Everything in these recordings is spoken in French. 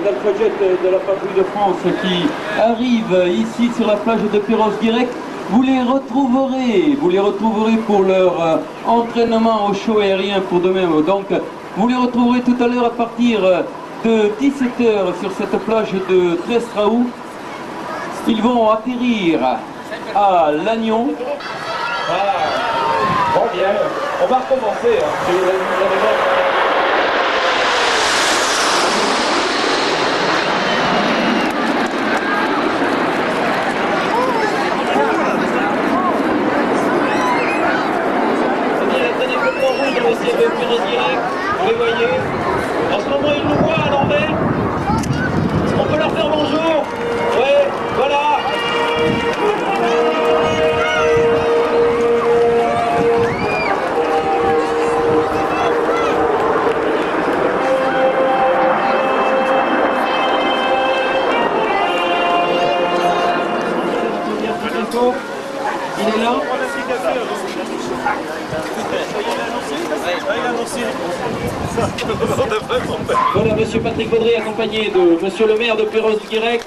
d'Alpha-Jet de la patrouille de France qui arrivent ici sur la plage de Perros-Guirec. Vous les retrouverez pour leur entraînement au show aérien pour demain. Donc, vous les retrouverez tout à l'heure à partir de 17 h sur cette plage de Tresraou. Ils vont atterrir à Lannion. Bon, bien, on va recommencer. Dans le ciel de Perros-Guirec, vous les voyez. En ce moment, ils nous voient à l'envers. On peut leur faire bonjour. Ouais, voilà. Il est là. Voilà, monsieur Patrick Baudry accompagné de monsieur le maire de Perros-Guirec.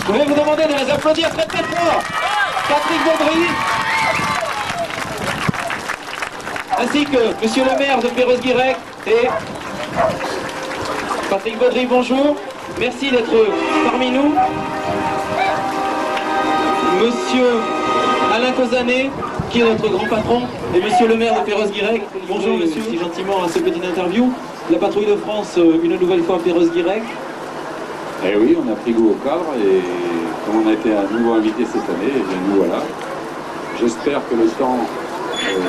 Je vais vous demander de les applaudir très très fort. Patrick Baudry, ainsi que monsieur le maire de Perros-Guirec et Patrick Baudry, bonjour. Merci d'être parmi nous. Monsieur Alain Cosanet, qui est notre grand patron, et monsieur le maire de Perros-Guirec. Bonjour monsieur. Si gentiment à ce petit interview. La patrouille de France, une nouvelle fois à Perros-Guirec. Eh oui, on a pris goût au cadre et comme on a été à nouveau invité cette année, et bien nous voilà. J'espère que le temps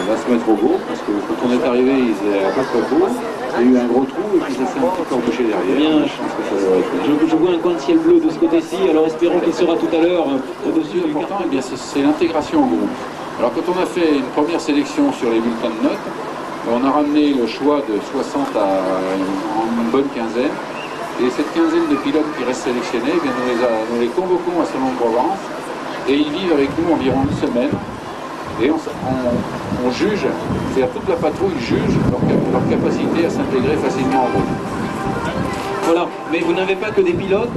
va se mettre au beau, parce que quand on est arrivé, il faisait à peu près beau. Il y a eu un gros trou et puis ça s'est un petit peu embouché derrière. Bien, je vois un coin de ciel bleu de ce côté-ci, alors espérons qu'il sera tout à l'heure au-dessus du important, eh bien c'est l'intégration au groupe. Alors quand on a fait une première sélection sur les bulletins de notes, on a ramené le choix de 60 à une bonne quinzaine. Et cette quinzaine de pilotes qui restent sélectionnés, eh bien nous les convoquons à Salon-de-Provence et ils vivent avec nous environ une semaine. Et on juge, c'est-à-dire toute la patrouille juge leur capacité à s'intégrer facilement en groupe. Voilà, mais vous n'avez pas que des pilotes,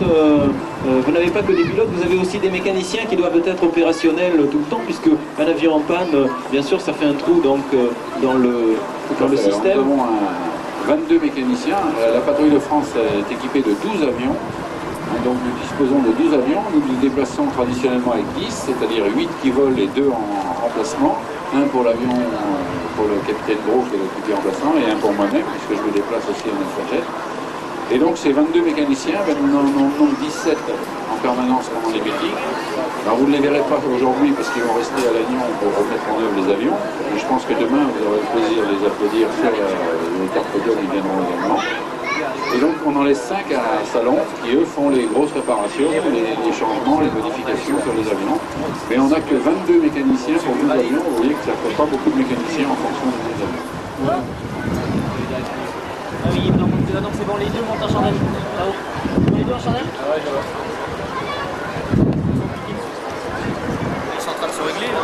vous avez aussi des mécaniciens qui doivent être opérationnels tout le temps, puisque un avion en panne, bien sûr, ça fait un trou donc dans le système. Nous avons 22 mécaniciens. La patrouille de France est équipée de 12 avions. Donc nous disposons de 12 avions. Nous nous déplaçons traditionnellement avec 10, c'est-à-dire 8 qui volent et 2 en remplacement. Un pour l'avion, pour le capitaine Gros qui est l'occupé remplaçant, et un pour moi-même, puisque je me déplace aussi en Alpha-Jet. Et donc ces 22 mécaniciens, nous en avons 17 en permanence pendant les meetings. Alors vous ne les verrez pas aujourd'hui parce qu'ils vont rester à Lannion pour remettre en œuvre les avions. Mais je pense que demain vous aurez le plaisir de les applaudir sur les cartes podium, ils viendront également. Et donc on en laisse 5 à Salon qui eux font les grosses réparations, les changements, les modifications sur les avions. Mais on n'a que 22 mécaniciens pour 12 avions. Vous voyez que ça ne fait pas beaucoup de mécaniciens en fonction des avions. Ah oui, il monte là, donc c'est bon, les deux montent en chandelle. Là-haut. Les deux en chandelle. Ah ouais, je vois. Ils sont en train de se régler là.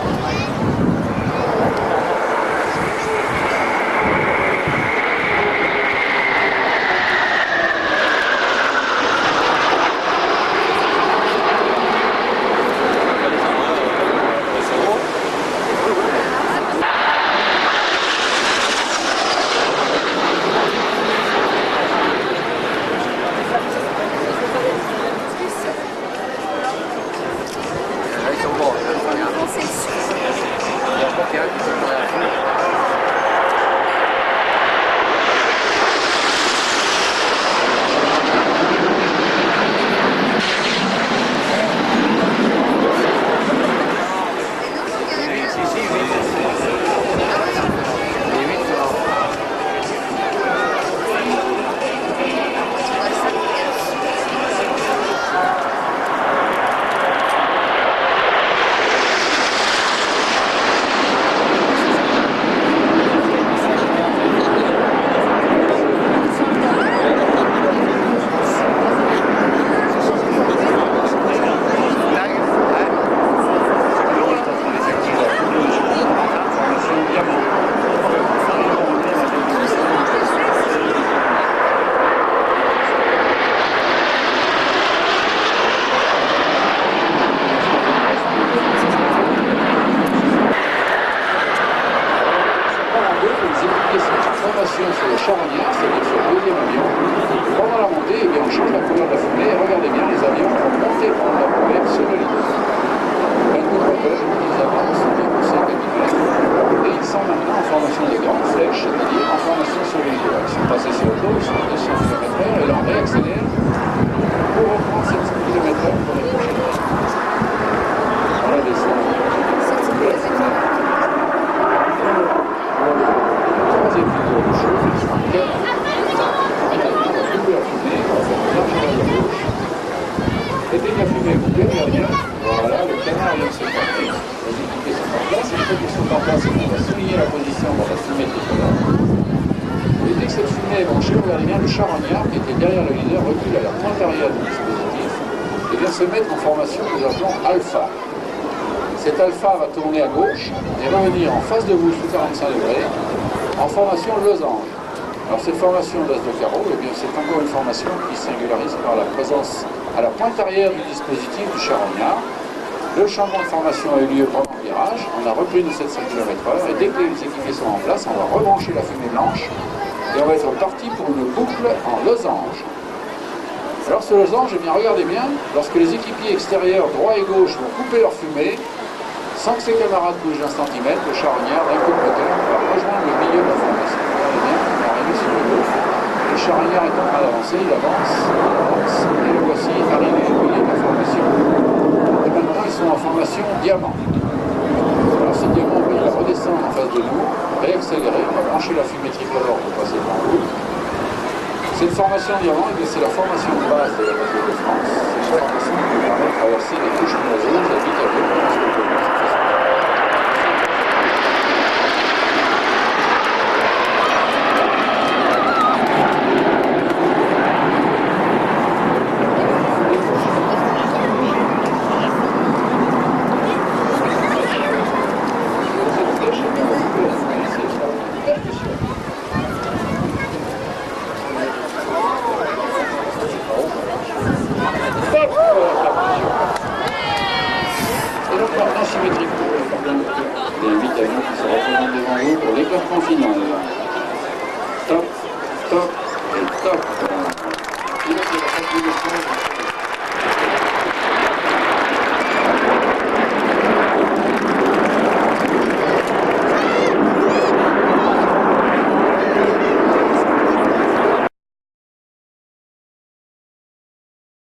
charognard, c'est-à-dire sur le deuxième avion. Pendant la montée, eh bien, on change la couleur de la fumée et regardez bien, les avions vont monter prendre la couleur sur le leader. Un coup de rappel, ils avancent au capitaine et ils sont maintenant en formation de grandes flèches, c'est-à-dire en formation sur le leader. Ils sont passés sur le dos, ils sont à 200 km/h et l'on réaccélère pour reprendre 700 km/h pour les prochaines années. On la descend. Troisième figure de chose, la fumée, on va faire une large vers la gauche. Et dès que la fumée est montée, derrière, voilà, le canard vient de se porter. Les équipiers sont en place, et une fois qu'ils sont en place, on va souligner la position dans la fumée tricolore. Et dès que cette fumée est branchée, regardez bien, le charognard qui était derrière le leader recule à la pointe arrière du dispositif et vient se mettre en formation que nous appelons alpha. Cet alpha va tourner à gauche et revenir en face de vous sous 45 degrés en formation losange. Alors cette formation d'as de carreau, eh bien, c'est encore une formation qui singularise par la présence à la pointe arrière du dispositif du charognard. Le changement de formation a eu lieu pendant le virage, on a repris nos 700 km/h et dès que les équipiers sont en place, on va rebrancher la fumée blanche et on va être parti pour une boucle en losange. Alors ce losange, eh bien, regardez bien, lorsque les équipiers extérieurs droit et gauche vont couper leur fumée, sans que ses camarades bougent d'un centimètre, le charognard d'un coup de moteur va rejoindre le milieu de la formation. Regardez bien, on est arrivé sur le dos. Le charognard est en train d'avancer, il avance, et le voici arrivé au milieu de la formation. Et maintenant ils sont en formation diamant. Alors ce diamant, il va redescendre en face de nous, réaccélérer, on va brancher la fumée tricolore pour passer devant vous. Cette formation diamant, c'est la formation de base de la patrouille de France. C'est une formation qui nous permet de traverser les couches nuageuses à vite avion. Stop, stop et stop. Et là, c'est la